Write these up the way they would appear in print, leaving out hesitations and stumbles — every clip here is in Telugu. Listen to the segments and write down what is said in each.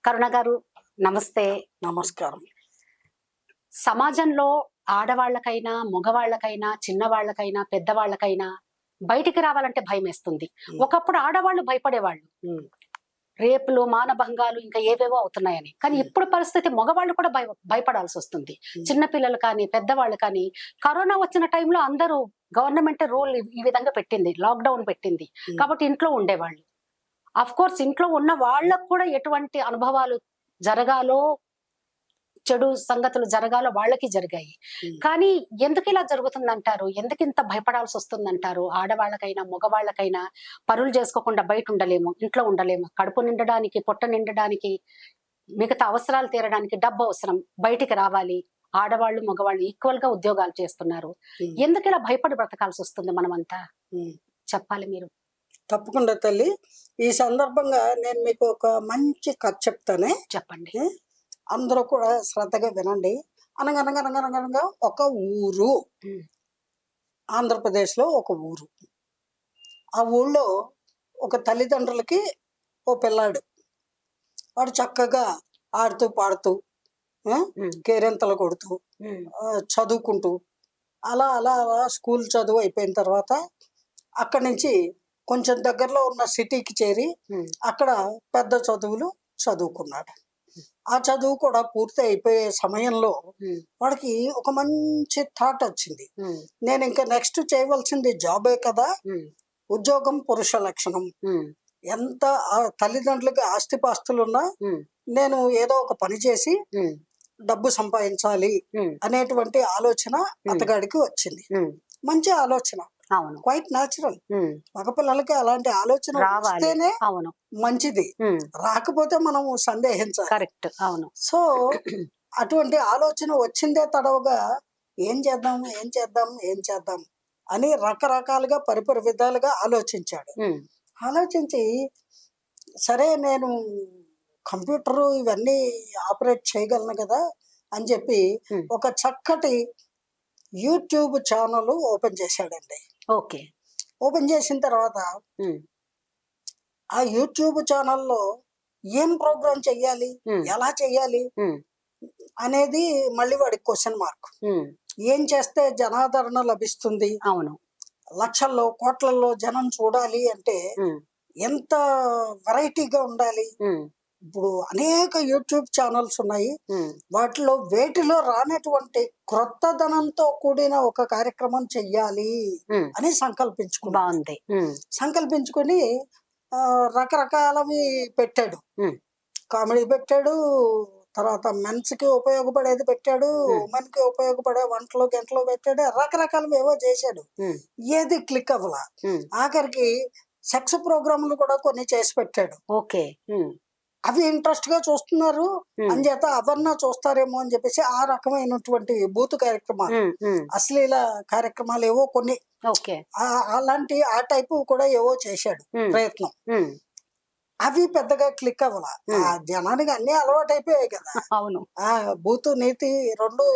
కరుణ గారు నమస్తే. నమస్కారం. సమాజంలో ఆడవాళ్ళకైనా మగవాళ్ళకైనా చిన్నవాళ్ళకైనా పెద్దవాళ్ళకైనా బయటికి రావాలంటే భయం వేస్తుంది. ఒకప్పుడు ఆడవాళ్ళు భయపడేవాళ్ళు, రేపులు మానభంగాలు ఇంకా ఏవేవో అవుతున్నాయని. కానీ ఇప్పుడు పరిస్థితి మగవాళ్ళు కూడా భయపడాల్సి వస్తుంది. చిన్నపిల్లలు కానీ పెద్దవాళ్ళు కానీ. కరోనా వచ్చిన టైంలో అందరూ గవర్నమెంట్ రూల్ ఈ విధంగా పెట్టింది, లాక్డౌన్ పెట్టింది కాబట్టి ఇంట్లో ఉండేవాళ్ళు. అఫ్ కోర్స్ ఇంట్లో ఉన్న వాళ్ళకు కూడా ఎటువంటి అనుభవాలు జరగాలో, చెడు సంగతులు జరగాలో వాళ్ళకి జరిగాయి. కానీ ఎందుకు ఇలా జరుగుతుందంటారు? ఎందుకు ఇంత భయపడాల్సి వస్తుందంటారు? ఆడవాళ్ళకైనా మగవాళ్ళకైనా పనులు చేసుకోకుండా బయట ఉండలేము, ఇంట్లో ఉండలేము. కడుపు నిండడానికి, పొట్ట నిండడానికి, మిగతా అవసరాలు తీరడానికి డబ్బు అవసరం, బయటికి రావాలి. ఆడవాళ్ళు మగవాళ్ళు ఈక్వల్ గా ఉద్యోగాలు చేస్తున్నారు. ఎందుకు ఇలా భయపడి బ్రతకాల్సి వస్తుంది మనమంతా? చెప్పాలి మీరు. తప్పకుండా తల్లి. ఈ సందర్భంగా నేను మీకు ఒక మంచి కథ చెప్తానే. చెప్పండి. అందరూ కూడా శ్రద్ధగా వినండి. అనగనగనగనగనగా ఒక ఊరు, ఆంధ్రప్రదేశ్లో ఒక ఊరు. ఆ ఊళ్ళో ఒక తల్లిదండ్రులకి ఓ పిల్లాడు. వాడు చక్కగా ఆడుతూ పాడుతూ కేరింతలు కొడుతూ చదువుకుంటూ అలా అలా అలా స్కూల్ చదువు అయిపోయిన తర్వాత అక్కడి నుంచి కొంచెం దగ్గరలో ఉన్న సిటీకి చేరి అక్కడ పెద్ద చదువులు చదువుకున్నాడు. ఆ చదువు కూడా పూర్తి అయిపోయే సమయంలో వాడికి ఒక మంచి థాట్ వచ్చింది. నేను ఇంకా నెక్స్ట్ చేయవలసింది జాబే కదా, ఉద్యోగం పురుష లక్షణం. ఎంత తల్లిదండ్రులకి ఆస్తిపాస్తులున్నా నేను ఏదో ఒక పని చేసి డబ్బు సంపాదించాలి అనేటువంటి ఆలోచన అతగాడికి వచ్చింది. మంచి ఆలోచన, క్వైట్ న్యాచురల్. మగపిల్లలకి అలాంటి ఆలోచన వస్తేనే మంచిది, రాకపోతే మనం సందేహించాలి. కరెక్ట్. అవును. సో అటువంటి ఆలోచన వచ్చిందే తడవగా ఏం చేద్దాం ఏం చేద్దాం ఏం చేద్దాం అని రకరకాలుగా పరిపరి విధాలుగా ఆలోచించాడు. ఆలోచించి సరే నేను కంప్యూటర్ ఇవన్నీ ఆపరేట్ చేయగలను కదా అని చెప్పి ఒక చక్కటి యూట్యూబ్ ఛానల్ ఓపెన్ చేశాడండి. ఓకే. ఓపెన్ చేసిన తర్వాత ఆ యూట్యూబ్ ఛానల్లో ఏం ప్రోగ్రామ్ చెయ్యాలి, ఎలా చెయ్యాలి అనేది మళ్ళీ వాడికి క్వశ్చన్ మార్క్. ఏం చేస్తే జనాదరణ లభిస్తుంది, అవును, లక్షల్లో కోట్లలో జనం చూడాలి అంటే ఎంత వెరైటీగా ఉండాలి. ఇప్పుడు అనేక యూట్యూబ్ ఛానల్స్ ఉన్నాయి. వాటిలో వేటిలో రానటువంటి క్రొత్తదనంతో కూడిన ఒక కార్యక్రమం చెయ్యాలి అని సంకల్పించుకుని రకరకాలవి పెట్టాడు. కామెడీ పెట్టాడు, తర్వాత మెన్స్ కి ఉపయోగపడేది పెట్టాడు, ఉమెన్ కి ఉపయోగపడే వంటలు గంటలు పెట్టాడు, రకరకాలవి ఏవో చేశాడు. ఏది క్లిక్ అవ్వలా. ఆఖరికి సెక్స్ ప్రోగ్రాంలు కూడా కొన్ని చేసి పెట్టాడు. ఓకే. అవి ఇంట్రెస్ట్ గా చూస్తున్నారు అని చేత అవన్నా చూస్తారేమో అని చెప్పేసి ఆ రకమైనటువంటి బూతు కార్యక్రమాలు, అశ్లీల కార్యక్రమాలు ఏవో కొన్ని అలాంటి ఆ టైపు కూడా ఏవో చేశాడు ప్రయత్నం. అవి పెద్దగా క్లిక్ అవ్వాల. ఆ జనానికి అన్ని అలవాటు అయిపోయాయి కదా. అవును. ఆ బూతు నీతి రెండు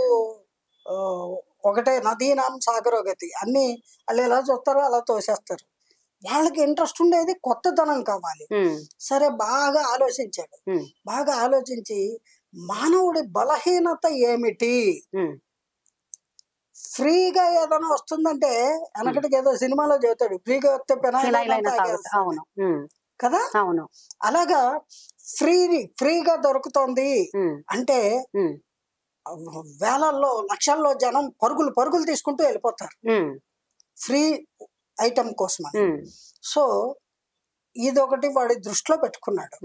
ఒకటే, నదీనాం సాగరోగతి. అన్ని వాళ్ళు ఎలా చూస్తారో అలా తోసేస్తారు. వాళ్ళకి ఇంట్రెస్ట్ ఉండేది కొత్తదనం కావాలి. సరే బాగా ఆలోచించాడు. బాగా ఆలోచించి మానవుడి బలహీనత ఏమిటి, ఫ్రీగా ఏదైనా వస్తుందంటే వెనకటికి ఏదో సినిమాలో చెబుతాడు, ఫ్రీగా వస్తే కదా. అవును. అలాగా ఫ్రీగా దొరుకుతోంది అంటే వేలల్లో లక్షల్లో జనం పరుగులు తీసుకుంటూ వెళ్ళిపోతారు ఫ్రీ ఐటమ్ కోసం. సో ఇదొకటి వాడి దృష్టిలో పెట్టుకున్నాడు.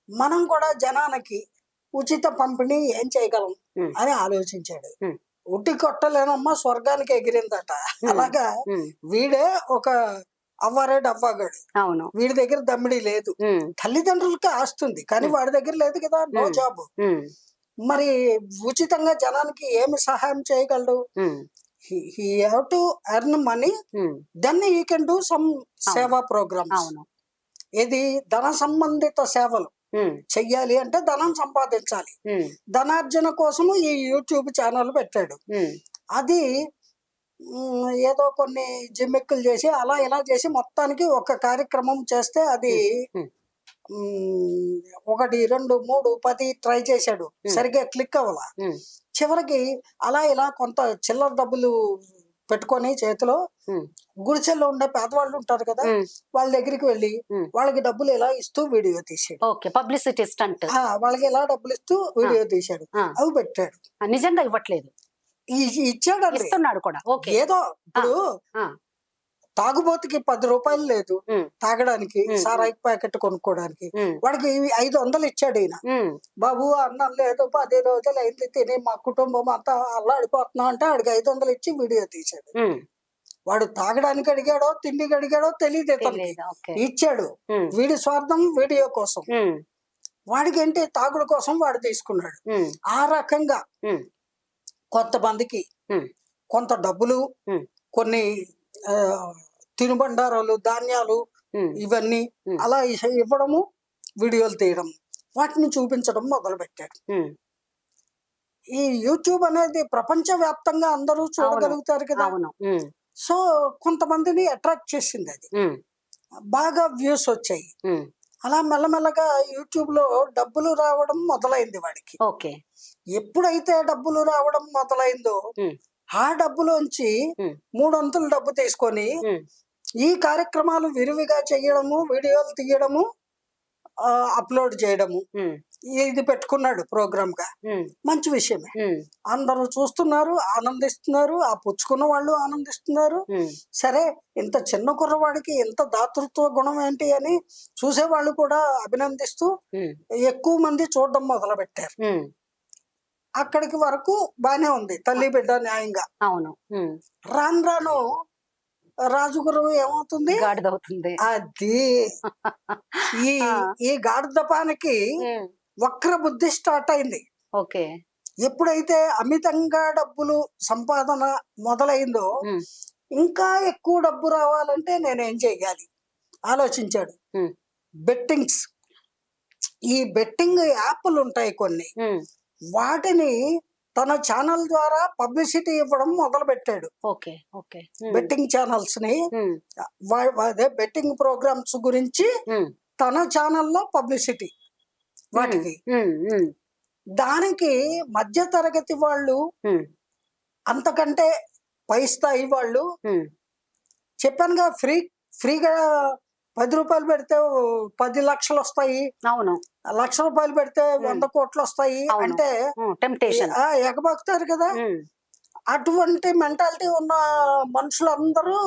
మనం కూడా జనానికి ఉచిత పంపిణీ ఏం చేయగలం అని ఆలోచించాడు. ఉట్టి కొట్టలేనమ్మా స్వర్గానికి ఎగిరిందట. అలాగా వీడే ఒక అవ్వాగాడు. అవును. వీడి దగ్గర దమ్మిడి లేదు. తల్లిదండ్రులకి ఆస్తుంది కానీ వాడి దగ్గర లేదు కదా, నో జాబ్. మరి ఉచితంగా జనానికి ఏమి సహాయం చేయగలడు? He have to earn money, then he can do some సేవా ప్రోగ్రామ్స్. ఇది ధన సంబంధిత సేవలు చెయ్యాలి అంటే ధనం సంపాదించాలి. ధనార్జన కోసము ఈ యూట్యూబ్ ఛానల్ పెట్టాడు. అది ఏదో కొన్ని జిమ్మిక్కులు చేసి అలా ఇలా చేసి మొత్తానికి ఒక కార్యక్రమం చేస్తే అది ఒకటి 2 3 10 ట్రై చేశాడు, సరిగ్గా క్లిక్ అవ్వాల. చివరికి అలా ఇలా కొంత చిల్లర డబ్బులు పెట్టుకొని చేతిలో గుడిసెల్లో ఉండే పేదవాళ్ళు ఉంటారు కదా, వాళ్ళ దగ్గరికి వెళ్ళి వాళ్ళకి డబ్బులు ఇలా ఇస్తూ వీడియో తీసాడు. Publicity stunt. వాళ్ళకి ఇలా డబ్బులు ఇస్తూ వీడియో తీశాడు, అవి పెట్టాడు. నిజంగా ఇవ్వట్లేదు, ఇచ్చాడు, ఇస్తున్నాడు కూడా. ఏదో ఇప్పుడు తాగుబోతుకి 10 రూపాయలు లేదు తాగడానికి, సారాయి ప్యాకెట్ కొనుక్కోవడానికి, వాడికి 500 ఇచ్చాడు ఈయన. బాబు అన్నం లేదు, 10 రోజులు అయింది తిని, మా కుటుంబం అంతా అల్లాడిపోతున్నాం అంటే వాడికి 500 ఇచ్చి వీడియో తీశాడు. వాడు తాగడానికి అడిగాడో తిండికి అడిగాడో తెలియదు, ఇచ్చాడు. వీడి స్వార్థం వీడియో కోసం, వాడికి ఏంటి తాగుడు కోసం వాడు తీసుకున్నాడు. ఆ రకంగా కొంతమందికి కొంత డబ్బులు, కొన్ని తినుబండారాలు, ధాన్యాలు, ఇవన్నీ అలా ఇవ్వడము, వీడియోలు తీయడం, వాటిని చూపించడం మొదలు పెట్టాడు. ఈ యూట్యూబ్ అనేది ప్రపంచ వ్యాప్తంగా అందరూ చూడగలుగుతారు కదా. సో కొంతమందిని అట్రాక్ట్ చేసింది, అది బాగా వ్యూస్ వచ్చాయి. అలా మెల్లమెల్లగా యూట్యూబ్ లో డబ్బులు రావడం మొదలైంది వాడికి. ఎప్పుడైతే డబ్బులు రావడం మొదలైందో ఆ డబ్బులోంచి 3 వంతులు డబ్బు తీసుకొని ఈ కార్యక్రమాలు విరివిగా చేయడము, వీడియోలు తీయడము, అప్లోడ్ చేయడము, ఇది పెట్టుకున్నాడు ప్రోగ్రామ్ గా. మంచి విషయమే, అందరూ చూస్తున్నారు, ఆనందిస్తున్నారు, ఆ పుచ్చుకున్న వాళ్ళు ఆనందిస్తున్నారు. సరే, ఇంత చిన్న కుర్రవాడికి ఇంత దాతృత్వ గుణం ఏంటి అని చూసేవాళ్ళు కూడా అభినందిస్తూ ఎక్కువ మంది చూడడం మొదలు పెట్టారు. అక్కడికి వరకు బానే ఉంది, తల్లి బిడ్డ న్యాయంగా. రాను రాను రాజుగురు ఏమవుతుంది, గాడిదవుతుంది. అది ఈ గాడిదపానికి వక్ర బుద్ధి స్టార్ట్ అయింది. ఎప్పుడైతే అమితంగా డబ్బులు సంపాదన మొదలైందో, ఇంకా ఎక్కువ డబ్బు రావాలంటే నేనేం చెయ్యాలి ఆలోచించాడు. బెట్టింగ్స్, ఈ బెట్టింగ్ యాప్లు ఉంటాయి కొన్ని, వాటిని తన ఛానల్ ద్వారా పబ్లిసిటీ ఇవ్వడం మొదలు పెట్టాడు. బెట్టింగ్ ఛానల్స్ ని, అదే బెట్టింగ్ ప్రోగ్రామ్స్ గురించి తన ఛానల్లో పబ్లిసిటీ, వాటికి. దానికి మధ్య తరగతి వాళ్ళు, అంతకంటే పై స్థాయి వాళ్ళు, చెప్పానుగా ఫ్రీగా 10 రూపాయలు పెడితే 10 లక్షలు వస్తాయి, 1,00,000 రూపాయలు పెడితే 100 కోట్లు వస్తాయి అంటే ఎగబాకుతారు కదా. అటువంటి మెంటాలిటీ ఉన్న మనుషులందరూ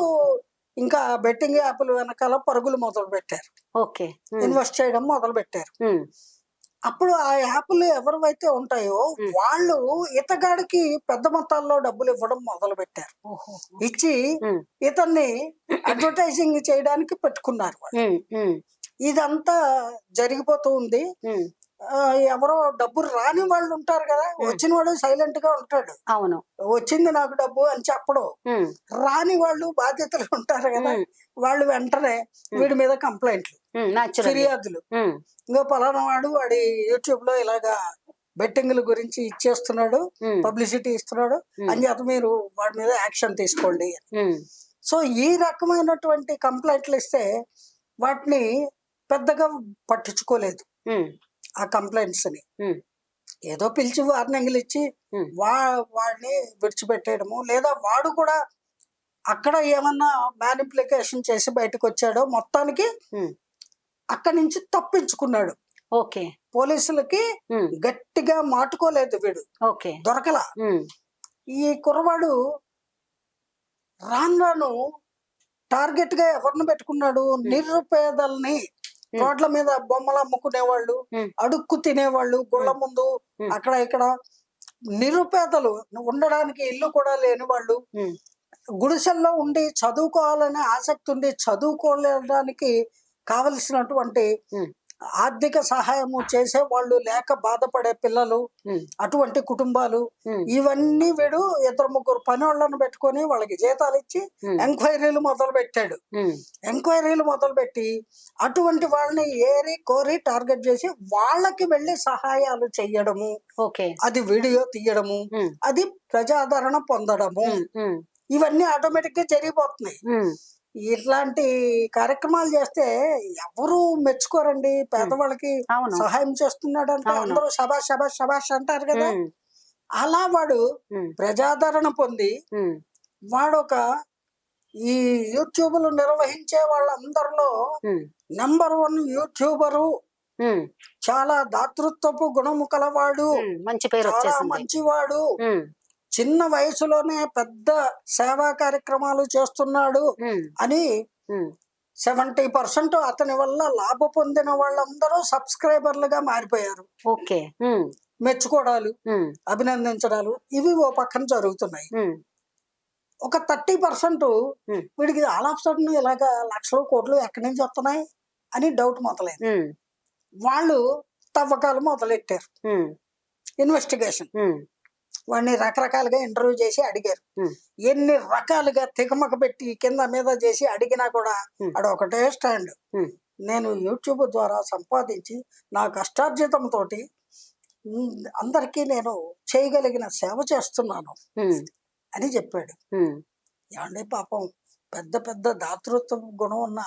ఇంకా బెట్టింగ్ యాప్లు వెనకాల పరుగులు మొదలు పెట్టారు, ఇన్వెస్ట్ చేయడం మొదలు పెట్టారు. అప్పుడు ఆ యాప్లు ఎవరివైతే ఉంటాయో వాళ్ళు ఇతగాడికి పెద్ద మొత్తాల్లో డబ్బులు ఇవ్వడం మొదలు పెట్టారు. ఇచ్చి ఇతన్ని అడ్వర్టైజింగ్ చేయడానికి పెట్టుకున్నారు వాళ్ళు. ఇదంతా జరిగిపోతూ ఉంది. ఎవరో డబ్బు రాని వాళ్ళు ఉంటారు కదా, వచ్చిన వాడు సైలెంట్ గా ఉంటాడు, వచ్చింది నాకు డబ్బు అని చెప్పడం. రాని వాళ్ళు బాధ్యతలు ఉంటారు కదా, వాళ్ళు వెంటనే వీడి మీద కంప్లైంట్లు, ఫిర్యాదులు. ఇంకో పలానా వాడు వాడి యూట్యూబ్ లో ఇలాగా బెట్టింగ్ల గురించి ఇచ్చేస్తున్నాడు, పబ్లిసిటీ ఇస్తున్నాడు అని చెప్పి మీరు వాడి మీద యాక్షన్ తీసుకోండి. సో ఈ రకమైనటువంటి కంప్లైంట్లు ఇస్తే వాటిని పెద్దగా పట్టించుకోలేదు. ఆ కంప్లైంట్స్ ని ఏదో పిలిచి వార్నింగ్లు ఇచ్చి వాడిని విడిచిపెట్టేయడము, లేదా వాడు కూడా అక్కడ ఏమన్నా మ్యానిప్లికేషన్ చేసి బయటకు వచ్చాడో, మొత్తానికి అక్కడి నుంచి తప్పించుకున్నాడు. పోలీసులకి గట్టిగా మాటుకోలేదు వీడు, దొరకలా. ఈ కుర్రవాడు రాను రాను టార్గెట్ గా ఎవరిని పెట్టుకున్నాడు, నిరుపేదల్ని, రోడ్ల మీద బొమ్మలు అమ్ముకునేవాళ్ళు, అడుక్కు తినేవాళ్ళు, గుళ్ళ ముందు అక్కడ ఇక్కడ నిరుపేదలు, ఉండడానికి ఇల్లు కూడా లేని వాళ్ళు, గుడిసెల్లో ఉండి చదువుకోవాలనే ఆసక్తి ఉండి చదువుకోలేడానికి కావలసినటువంటి ఆర్థిక సహాయము చేసే వాళ్ళు లేక బాధపడే పిల్లలు, అటువంటి కుటుంబాలు, ఇవన్నీ వీడు 2-3 పని వాళ్ళను పెట్టుకొని వాళ్ళకి జీతాలు ఇచ్చి ఎంక్వైరీలు మొదలు పెట్టాడు. ఎంక్వైరీలు మొదలు పెట్టి అటువంటి వాళ్ళని ఏరి కోరి టార్గెట్ చేసి వాళ్ళకి వెళ్ళి సహాయాలు చెయ్యడము, అది వీడియో తీయడము, అది ప్రజాదరణ పొందడము, ఇవన్నీ ఆటోమేటిక్ గా జరిగిపోతున్నాయి. ఇట్లాంటి కార్యక్రమాలు చేస్తే ఎవరు మెచ్చుకోరండి. పేదవాళ్ళకి అవును. సహాయం చేస్తున్నాడంటే అవును. అందరూ శబాష్ శబాష్ శబాష్ అంటారు కదా. ఉమ్, అలా వాడు ఉమ్, ప్రజాదరణ పొంది ఉమ్, వాడొక ఈ యూట్యూబ్లు నిర్వహించే వాళ్ళందరిలో ఉమ్, నంబర్ 1 యూట్యూబరు. ఉమ్, చాలా దాతృత్వపు గుణము కలవాడు, మంచి పేరు చాలా వచ్చేసింది. మంచివాడు, ఉమ్, చిన్న వయసులోనే పెద్ద సేవా కార్యక్రమాలు చేస్తున్నాడు ఉమ్, అని ఉమ్, 70% అతని వల్ల లాభ పొందిన వాళ్ళందరూ సబ్స్క్రైబర్లుగా మారిపోయారు. ఓకే. ఉమ్, మెచ్చుకోవడాలు, ఉమ్, అభినందించడాలు ఇవి ఓ పక్కన జరుగుతున్నాయి. ఉమ్, ఒక 30% ఉమ్, వీడికి ఆల్ ఆఫ్ సడన్ ఇలాగా లక్షలు కోట్లు ఎక్కడి నుంచి వస్తున్నాయి అని డౌట్ మొదలైంది. ఉమ్, వాళ్ళు తవ్వకాలు మొదలెట్టారు, ఉమ్, ఇన్వెస్టిగేషన్. ఉమ్, వాడిని రకరకాలుగా ఇంటర్వ్యూ చేసి అడిగారు. ఉమ్, ఎన్ని రకాలుగా తికమక పెట్టి కింద మీద చేసి అడిగినా కూడా ఉమ్, ఆడ ఒకటే స్టాండ్. ఉమ్, నేను యూట్యూబ్ ద్వారా సంపాదించి నా కష్టార్జితంతో అందరికీ నేను చేయగలిగిన సేవ చేస్తున్నాను ఉమ్, అని చెప్పాడు. ఉమ్, ఏమండి పాపం పెద్ద పెద్ద దాతృత్వ గుణం ఉన్న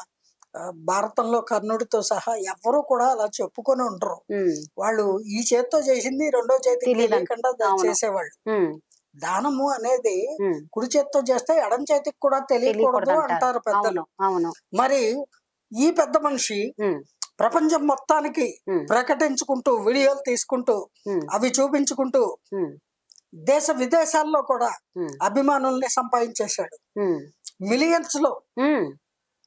భారతంలో కర్ణుడితో సహా ఎవరు కూడా అలా చెప్పుకొని ఉండరు. ఉమ్, వాళ్ళు ఈ చేత్తో చేసింది రెండో చేతికి తెలీదంట. తెలియకుండా అవును. చేసేవాళ్ళు. ఉమ్, దానము అనేది ఉమ్, కుడి చేత్తో చేస్తే ఎడం చేతికి కూడా తెలియకూడదు తెలియకూడదంటారు. అంటారు పెద్దలు. అవును. అవును. మరి ఈ పెద్ద మనిషి ఉమ్, ప్రపంచం మొత్తానికి ఉమ్, ప్రకటించుకుంటూ వీడియోలు తీసుకుంటూ ఉమ్, అవి చూపించుకుంటూ ఉమ్, దేశ విదేశాల్లో కూడా ఉమ్, అభిమానుల్ని సంపాదించేశాడు. ఉమ్, మిలియన్స్ లో ఉమ్,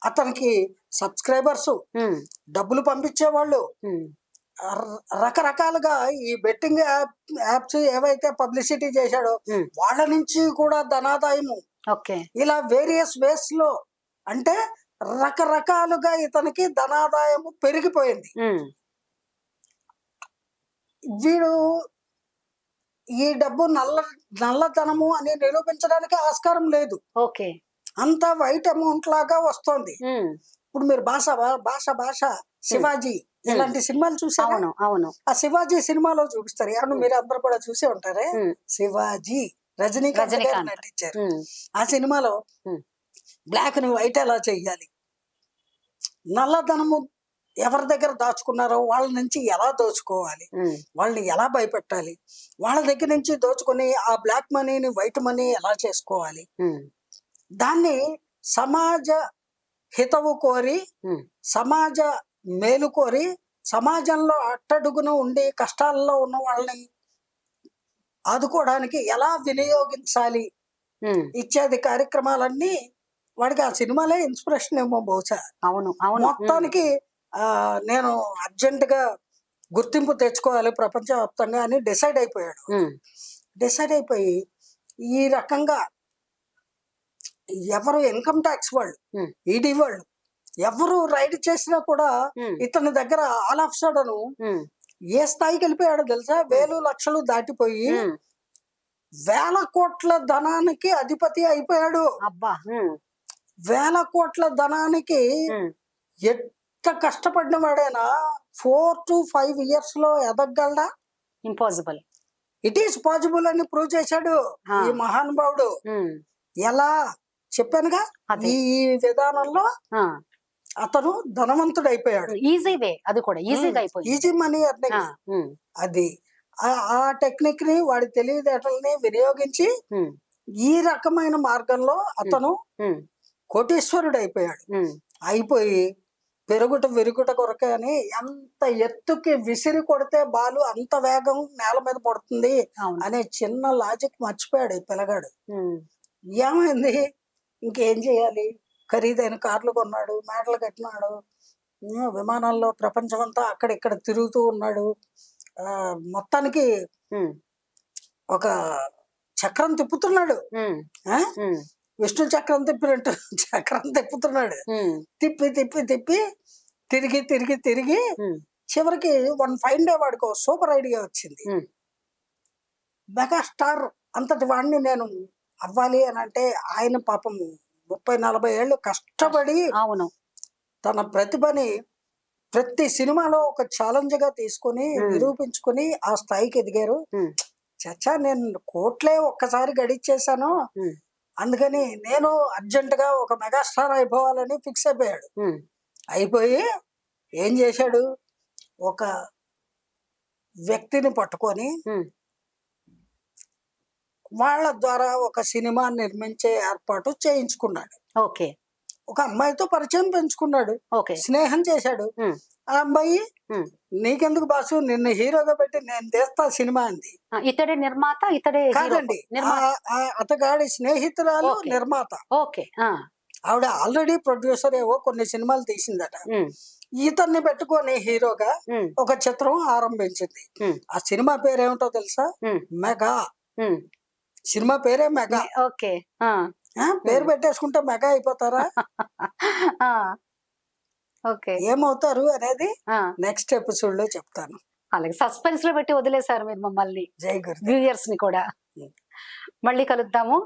అతనికి సబ్స్క్రైబర్స్, ఉమ్, డబ్బులు పంపించేవాళ్ళు, ఉమ్, రకరకాలుగా ఈ బెట్టింగ్ యాప్స్ ఏవైతే పబ్లిసిటీ చేశాడో ఉమ్, వాళ్ళ నుంచి కూడా ధనాదాయము. ఓకే. ఇలా వేరియస్ వేస్ లో అంటే రకరకాలుగా ఇతనికి ధనాదాయము పెరిగిపోయింది. ఉమ్, వీడు ఈ డబ్బు నల్లధనము అని నిరూపించడానికి ఆస్కారం లేదు. ఓకే. అంత వైట్ అమౌంట్ లాగా వస్తుంది. ఉమ్, ఇప్పుడు మీరు భాష భాష భాష శివాజీ ఇలాంటి సినిమాలు చూసారా? అవును. అవును. ఆ శివాజీ సినిమాలో చూపిస్తారు. ఏమన్నా మీరు అందరూ కూడా చూసే ఉంటారే. ఉమ్, శివాజీ రజనీకాంత్ గారు రజనీకాంత్. నటించారు. ఉమ్, ఆ సినిమాలో ఉమ్, బ్లాక్ ని వైట్ ఎలా చెయ్యాలి, నల్లధనము ఎవరి దగ్గర దాచుకున్నారో వాళ్ళ నుంచి ఎలా దోచుకోవాలి, ఉమ్, వాళ్ళని ఎలా భయపెట్టాలి, వాళ్ళ దగ్గర నుంచి దోచుకొని ఆ బ్లాక్ మనీని వైట్ మనీ ఎలా చేసుకోవాలి, ఉమ్, దాన్ని సమాజ హితవు కోరి, ఉమ్, సమాజ మేలు కోరి, సమాజంలో అట్టడుగున ఉండి కష్టాల్లో ఉన్న వాళ్ళని ఆదుకోవడానికి ఎలా వినియోగించాలి ఉమ్, ఇత్యాది కార్యక్రమాలన్నీ వాడికి ఆ సినిమాలే ఇన్స్పిరేషన్ ఏమో బహుశా. అవును. అవును. మొత్తానికి నేను అర్జెంటుగా గుర్తింపు తెచ్చుకోవాలి ప్రపంచవ్యాప్తంగా అని డిసైడ్ అయిపోయాడు. ఉమ్, డిసైడ్ అయిపోయి ఈ రకంగా ఎవరు ఇన్కమ్ ట్యాక్స్ వాళ్ళు, ఉమ్, ఈడీ వాళ్ళు ఎవరు రైడ్ చేసినా కూడా ఉమ్, ఇతని దగ్గర ఆల్ ఆఫ్ సడన్ ఉమ్, ఏ స్థాయికి వెళ్ళిపోయాడో తెలుసా? వేలు లక్షలు దాటిపోయి ఉమ్, వేల కోట్ల ధనానికి అధిపతి అయిపోయాడు. అబ్బా. ఉమ్, వేల కోట్ల ధనానికి ఉమ్, ఎంత కష్టపడిన వాడైనా 4 to 5 years లో ఎదగలడా? ఇంపాసిబుల్. ఇట్ ఈస్ పాసిబుల్ అని ప్రూవ్ చేశాడు ఆ. ఈ మహానుభావుడు. ఉమ్, ఎలా చెప్పానుగా, అదే. ఈ విధానంలో ఆ, అతను ధనవంతుడు అయిపోయాడు. ఈజీ వే, అది కూడా ఈజీగా అయిపోయింది. ఈజీ మనీ ఆ, అర్నింగ్. ఉమ్, అది ఆ టెక్నిక్ ని వాడి తెలివితేటల్ని వినియోగించి ఉమ్, ఈ రకమైన మార్గంలో అతను ఉమ్, కోటీశ్వరుడు అయిపోయాడు. ఉమ్, అయిపోయి పెరుగుట విరుగుట కొరకే అని ఎంత ఎత్తుకి విసిరి కొడితే బాలు అంత వేగం నేల మీద పడుతుంది అవును. అనే చిన్న లాజిక్ మర్చిపోయాడు ఈ పిల్లగాడు. ఉమ్, ఏమైంది, ఇంకేం చేయాలి, ఖరీదైన కార్లు కొన్నాడు, మేటలు కట్టినాడు, విమానాల్లో ప్రపంచం అంతా అక్కడిక్కడ తిరుగుతూ ఉన్నాడు. మొత్తానికి ఉమ్, ఒక చక్రం తిప్పుతున్నాడు. ఉమ్, ఆ? ఉమ్, విష్ణు చక్రం తిప్పినట్టు చక్రం తిప్పుతున్నాడు. ఉమ్, తిప్పి తిప్పి తిప్పి తిరిగి తిరిగి తిరిగి ఉమ్, చివరికి వన్ ఫైన్ డే వాడికి సూపర్ ఐడియా వచ్చింది. ఉమ్, మెగాస్టార్ అంతటి వాడిని నేను అవ్వాలి అని అంటే ఆయన పాపం 30-40 ఏళ్ళు కష్టపడి అవును. తన ప్రతిభని ప్రతి సినిమాలో ఒక ఛాలెంజ్ గా తీసుకుని నిరూపించుకుని ఆ స్థాయికి ఎదిగారు. ఉమ్, చచ్చా నేను కోట్లే ఒక్కసారి గడిచేశాను, ఉమ్, అందుకని నేను అర్జెంటుగా ఒక మెగాస్టార్ అయిపోవాలని ఫిక్స్ అయిపోయాడు. ఉమ్, అయిపోయి ఏం చేశాడు, ఒక వ్యక్తిని పట్టుకొని ఉమ్, వాళ్ళ ద్వారా ఒక సినిమా నిర్మించే ఏర్పాటు చేయించుకున్నాడు. ఓకే ఒక అమ్మాయితో పరిచయం పెంచుకున్నాడు, ఓకే. స్నేహం చేశాడు. ఉమ్, ఆ అమ్మాయి ఉమ్. నీకెందుకు బాసు, నిన్ను హీరోగా పెట్టి నేను తీస్తా సినిమా అంది. ఇతడే నిర్మాత, ఇతడే హీరో. కాదండి, నిర్మాత. అతగాడి స్నేహితురాలు ఓకే. నిర్మాత. ఓకే. ఆవిడ ఆల్రెడీ ప్రొడ్యూసర్, ఏవో కొన్ని సినిమాలు తీసిందట. ఉమ్, ఇతన్ని పెట్టుకొని హీరోగా ఉమ్, ఒక చిత్రం ఆరంభించింది. ఉమ్, ఆ సినిమా పేరేమిటో తెలుసా? ఉమ్, మెగా. ఉమ్. సినిమా పేరే మెగా. ఓకే. పేరు పెట్టేసుకుంటే మెగా అయిపోతారా? ఆ, ఓకే. ఏమవుతారు అనేది ఆ, నెక్స్ట్ ఎపిసోడ్ లో చెప్తాను. అలాగే సస్పెన్స్ లో పెట్టి వదిలేశారు మీరు మమ్మల్ని, జై గురు. వ్యూయర్స్ ని కూడా. మళ్ళీ కలుద్దాము.